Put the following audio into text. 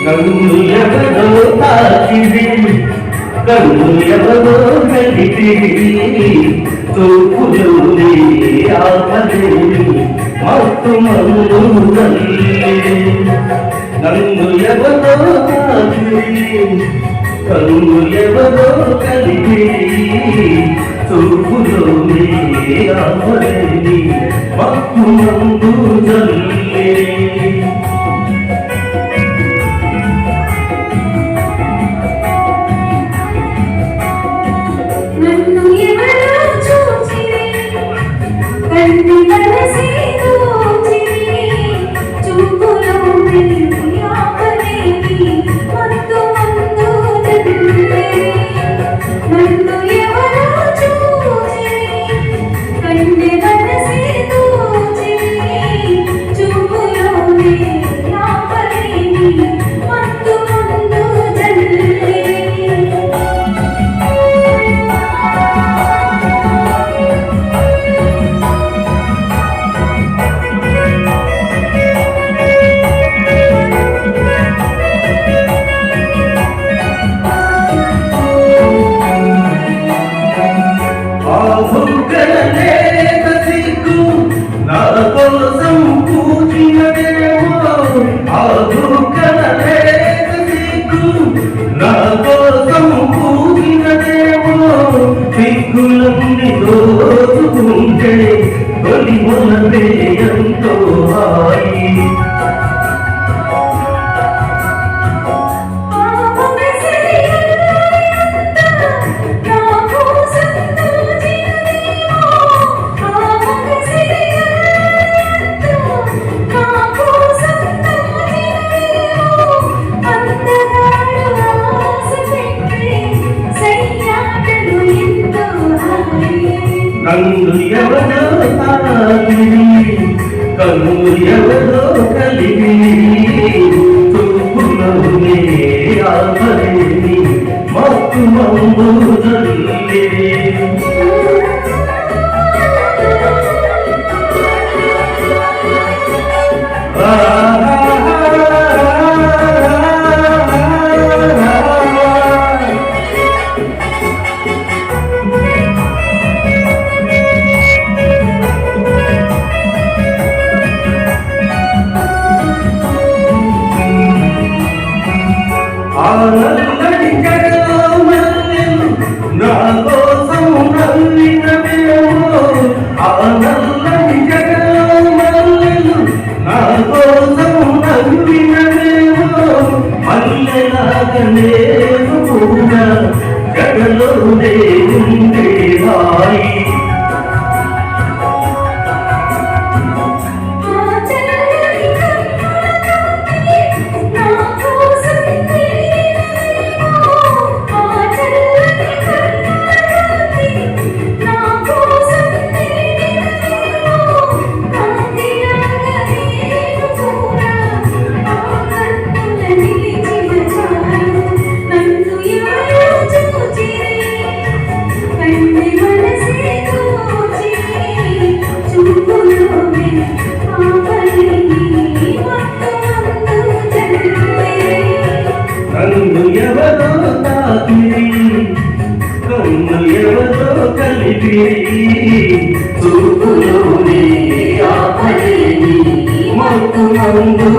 నన్ను ఎవరో తాకిది కన్ను ఎవరో కలిపిది తూపులోనే ఆపలేని మత్తు మందు నన్ను ఎవరో తాకిది కన్ను ఎవరో కలిపిది తూపులోనే ఆపలేని మత్తు మందు జల్లే సిగ్గులన్నీ దోచుకుంటే తొలి మొదలే ఎంతో హాయి నన్ను ఎవరో తాకిది కన్ను ఎవరో కలిపి తూపులోనే ఆపలేని మత్తు మందు జల్లే నల్లని జగలో మల్లెలు నా కోసం నవ్వినవేమో ఆ నల్లని జగలో మల్లెలు నా కోసం నవ్వినవేమో మల్లెలాగా నేను కూడా జగలోనే ఉండే హాయి నన్ను ఎవరో తాకిది కన్ను ఎవరో కలిపి తూపులోనే ఆపలేని మత్తు మందు